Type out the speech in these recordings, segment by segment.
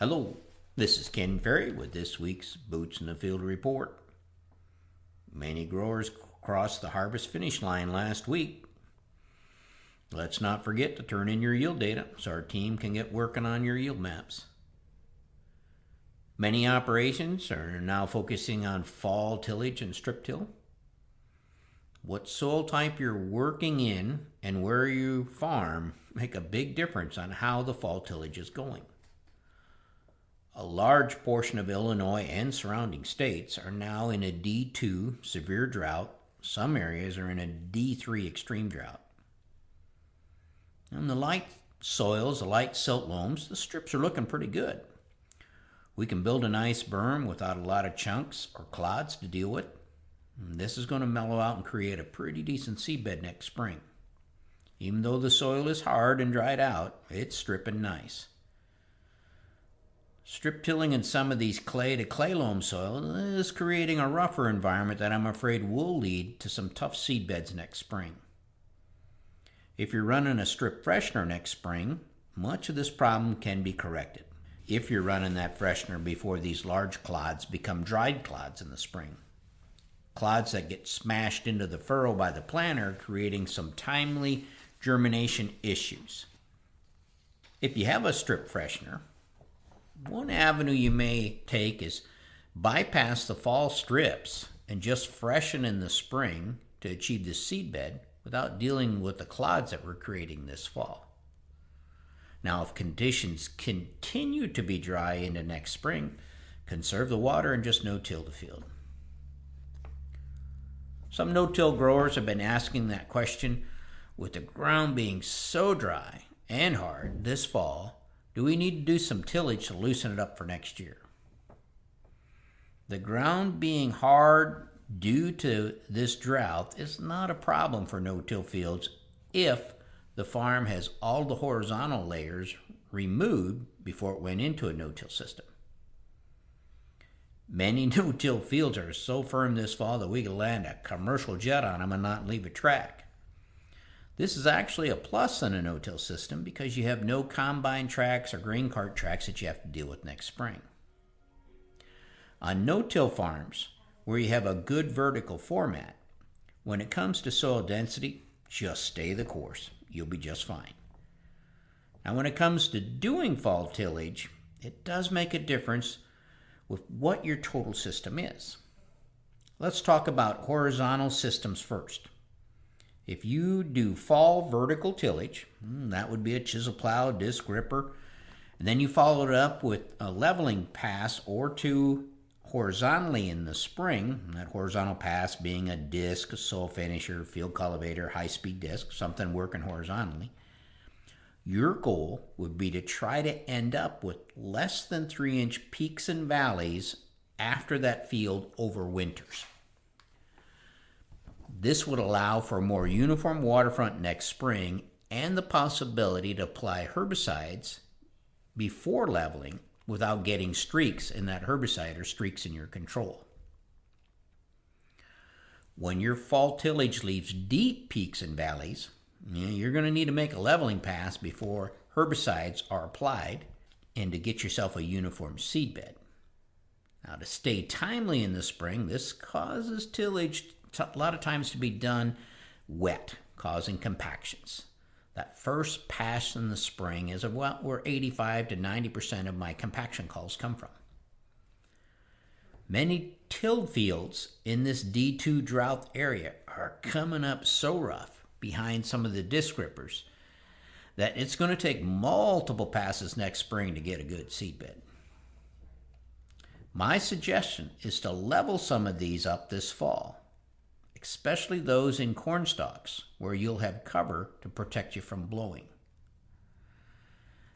Hello, this is Ken Ferrie with this week's Boots in the Field report. Many growers crossed the harvest finish line last week. Let's not forget to turn in your yield data so our team can get working on your yield maps. Many operations are now focusing on fall tillage and strip till. What soil type you're working in and where you farm make a big difference on how the fall tillage is going. A large portion of Illinois and surrounding states are now in a D2 severe drought. Some areas are in a D3 extreme drought. On the light soils, the light silt loams, the strips are looking pretty good. We can build a nice berm without a lot of chunks or clods to deal with. And this is going to mellow out and create a pretty decent seedbed next spring. Even though the soil is hard and dried out, it's stripping nice. Strip tilling in some of these clay to clay loam soil is creating a rougher environment that I'm afraid will lead to some tough seed beds next spring. If you're running a strip freshener next spring, much of this problem can be corrected. If you're running that freshener before these large clods become dried clods in the spring. Clods that get smashed into the furrow by the planter, creating some timely germination issues. If you have a strip freshener, one avenue you may take is bypass the fall strips and just freshen in the spring to achieve the seedbed without dealing with the clods that we're creating this fall. Now, if conditions continue to be dry into next spring, conserve the water and just no-till the field. Some no-till growers have been asking that question, with the ground being so dry and hard this fall, do we need to do some tillage to loosen it up for next year? The ground being hard due to this drought is not a problem for no-till fields if the farm has all the horizontal layers removed before it went into a no-till system. Many no-till fields are so firm this fall that we could land a commercial jet on them and not leave a track. This is actually a plus in a no-till system because you have no combine tracks or grain cart tracks that you have to deal with next spring. On no-till farms, where you have a good vertical format, when it comes to soil density, just stay the course. You'll be just fine. Now, when it comes to doing fall tillage, it does make a difference with what your total system is. Let's talk about horizontal systems first. If you do fall vertical tillage, that would be a chisel plow, disc ripper, and then you follow it up with a leveling pass or two horizontally in the spring, that horizontal pass being a disc, a soil finisher, field cultivator, high-speed disc, something working horizontally. Your goal would be to try to end up with less than 3-inch peaks and valleys after that field overwinters. This would allow for a more uniform waterfront next spring and the possibility to apply herbicides before leveling without getting streaks in that herbicide or streaks in your control. When your fall tillage leaves deep peaks and valleys, you're going to need to make a leveling pass before herbicides are applied and to get yourself a uniform seedbed. Now, to stay timely in the spring, this causes tillage a lot of times to be done wet, causing compactions. That first pass in the spring is about where 85 to 90% of my compaction calls come from. Many tilled fields in this D2 drought area are coming up so rough behind some of the disc rippers that it's going to take multiple passes next spring to get a good seedbed. My suggestion is to level some of these up this fall, especially those in corn stalks where you'll have cover to protect you from blowing.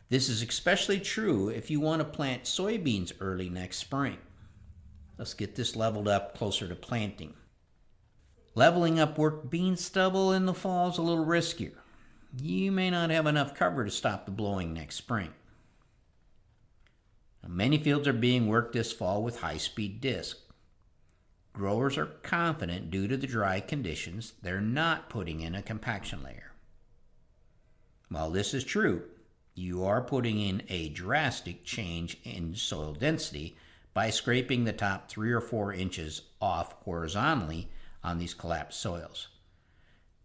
This is especially true if you want to plant soybeans early next spring. Let's get this leveled up closer to planting. Leveling up work bean stubble in the fall is a little riskier. You may not have enough cover to stop the blowing next spring. Now, many fields are being worked this fall with high-speed disc. Growers are confident due to the dry conditions they're not putting in a compaction layer. While this is true, you are putting in a drastic change in soil density by scraping the top 3 or 4 inches off horizontally on these collapsed soils.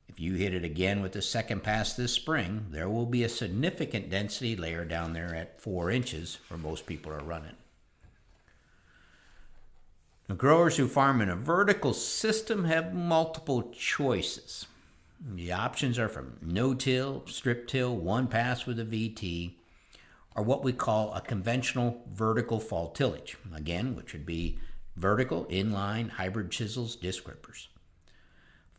If you hit it again with the second pass this spring, there will be a significant density layer down there at 4 inches where most people are running. Now, growers who farm in a vertical system have multiple choices. The options are from no-till, strip-till, one pass with a VT, or what we call a conventional vertical fall tillage, again, which would be vertical, inline, hybrid chisels, disc rippers,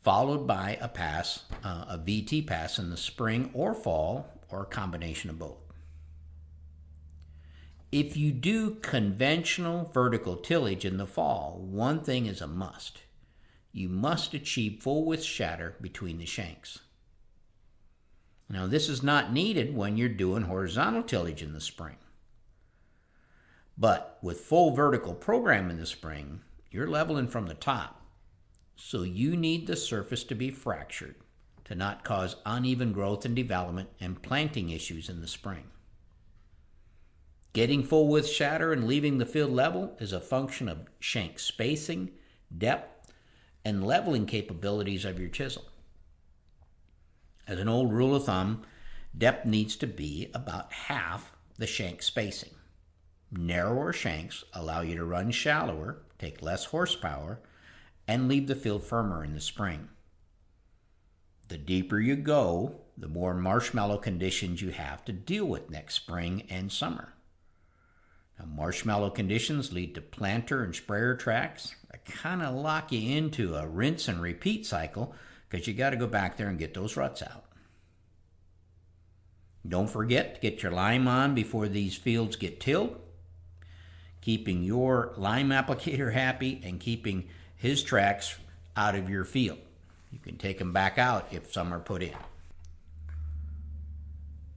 followed by a pass, a VT pass in the spring or fall, or a combination of both. If you do conventional vertical tillage in the fall, one thing is a must. You must achieve full width shatter between the shanks. Now, this is not needed when you're doing horizontal tillage in the spring. But with full vertical program in the spring, you're leveling from the top. So you need the surface to be fractured to not cause uneven growth and development and planting issues in the spring. Getting full width shatter and leaving the field level is a function of shank spacing, depth, and leveling capabilities of your chisel. As an old rule of thumb, depth needs to be about half the shank spacing. Narrower shanks allow you to run shallower, take less horsepower, and leave the field firmer in the spring. The deeper you go, the more marshmallow conditions you have to deal with next spring and summer. Now, marshmallow conditions lead to planter and sprayer tracks that kind of lock you into a rinse and repeat cycle because you got to go back there and get those ruts out. Don't forget to get your lime on before these fields get tilled, keeping your lime applicator happy and keeping his tracks out of your field. You can take them back out if some are put in.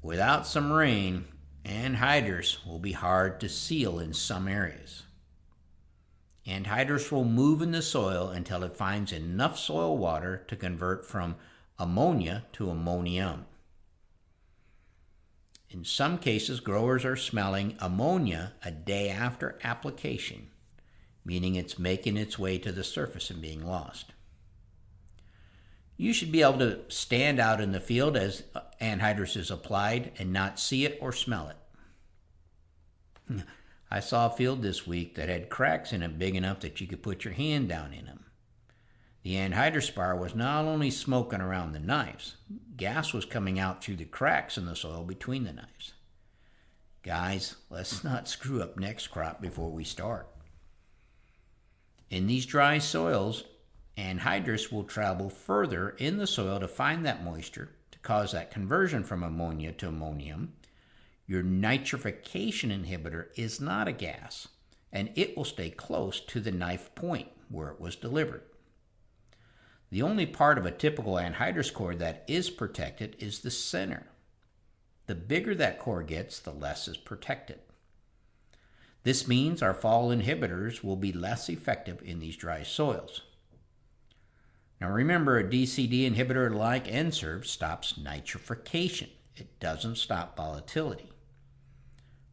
Without some rain, anhydrous will be hard to seal in some areas. Anhydrous will move in the soil until it finds enough soil water to convert from ammonia to ammonium. In some cases, growers are smelling ammonia a day after application, meaning it's making its way to the surface and being lost. You should be able to stand out in the field as anhydrous is applied and not see it or smell it. I saw a field this week that had cracks in it big enough that you could put your hand down in them. The anhydrous spar was not only smoking around the knives, gas was coming out through the cracks in the soil between the knives. Guys, let's not screw up next crop before we start. In these dry soils, anhydrous will travel further in the soil to find that moisture to cause that conversion from ammonia to ammonium. Your nitrification inhibitor is not a gas, and it will stay close to the knife point where it was delivered. The only part of a typical anhydrous core that is protected is the center. The bigger that core gets, the less is protected. This means our fall inhibitors will be less effective in these dry soils. Now remember, a DCD inhibitor like NSERV stops nitrification. It doesn't stop volatility.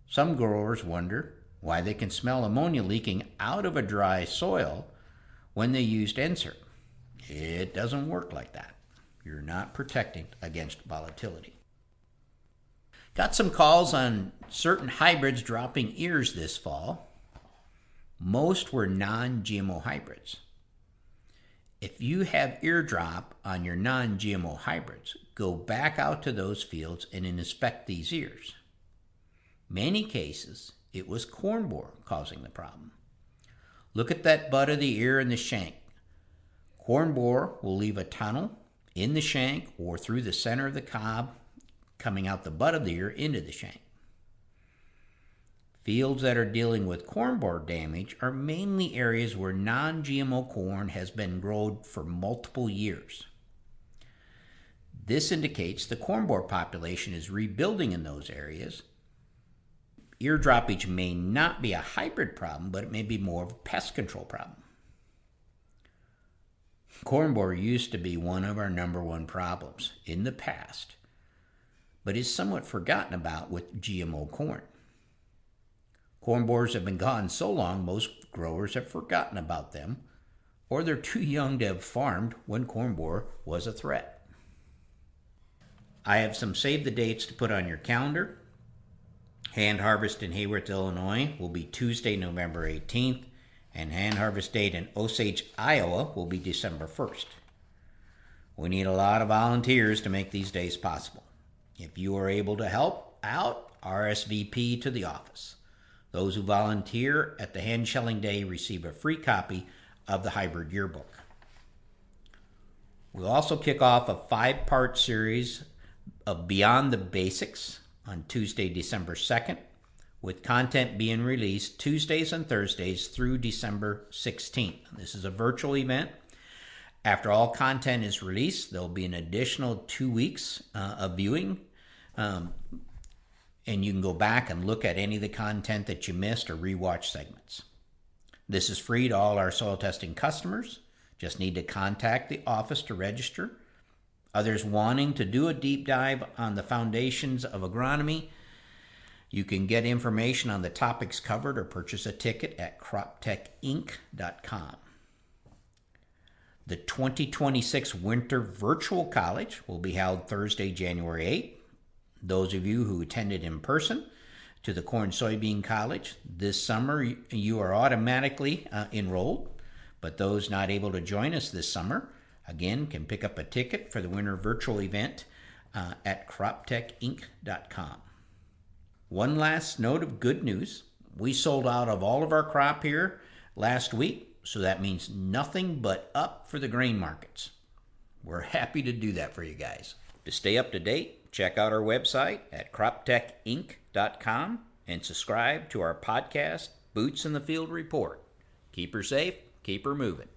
Some growers wonder why they can smell ammonia leaking out of a dry soil when they used NSERV. It doesn't work like that. You're not protecting against volatility. Got some calls on certain hybrids dropping ears this fall. Most were non-GMO hybrids. If you have ear drop on your non-GMO hybrids, go back out to those fields and inspect these ears. Many cases, it was corn borer causing the problem. Look at that butt of the ear and the shank. Corn borer will leave a tunnel in the shank or through the center of the cob, coming out the butt of the ear into the shank. Fields that are dealing with corn borer damage are mainly areas where non-GMO corn has been grown for multiple years. This indicates the corn borer population is rebuilding in those areas. Ear droppage may not be a hybrid problem, but it may be more of a pest control problem. Corn borer used to be one of our number one problems in the past, but is somewhat forgotten about with GMO corn. Corn borers have been gone so long, most growers have forgotten about them, or they're too young to have farmed when corn borer was a threat. I have some save the dates to put on your calendar. Hand harvest in Hayworth, Illinois will be Tuesday, November 18th, and hand harvest date in Osage, Iowa will be December 1st. We need a lot of volunteers to make these days possible. If you are able to help out, RSVP to the office. Those who volunteer at the hand shelling day receive a free copy of the hybrid yearbook. We'll also kick off a 5-part series of Beyond the Basics on Tuesday, December 2nd, with content being released Tuesdays and Thursdays through December 16th. This is a virtual event. After all content is released, there'll be an additional 2 weeks of viewing, and you can go back and look at any of the content that you missed or rewatch segments. This is free to all our soil testing customers. Just need to contact the office to register. Others wanting to do a deep dive on the foundations of agronomy, you can get information on the topics covered or purchase a ticket at croptechinc.com. The 2026 Winter Virtual College will be held Thursday, January 8th. Those of you who attended in person to the Corn Soybean College this summer, you are automatically enrolled, but those not able to join us this summer, again, can pick up a ticket for the winter virtual event at croptechinc.com. One last note of good news. We sold out of all of our crop here last week, so that means nothing but up for the grain markets. We're happy to do that for you guys. To stay up to date, check out our website at croptechinc.com and subscribe to our podcast, Boots in the Field Report. Keep her safe, keep her moving.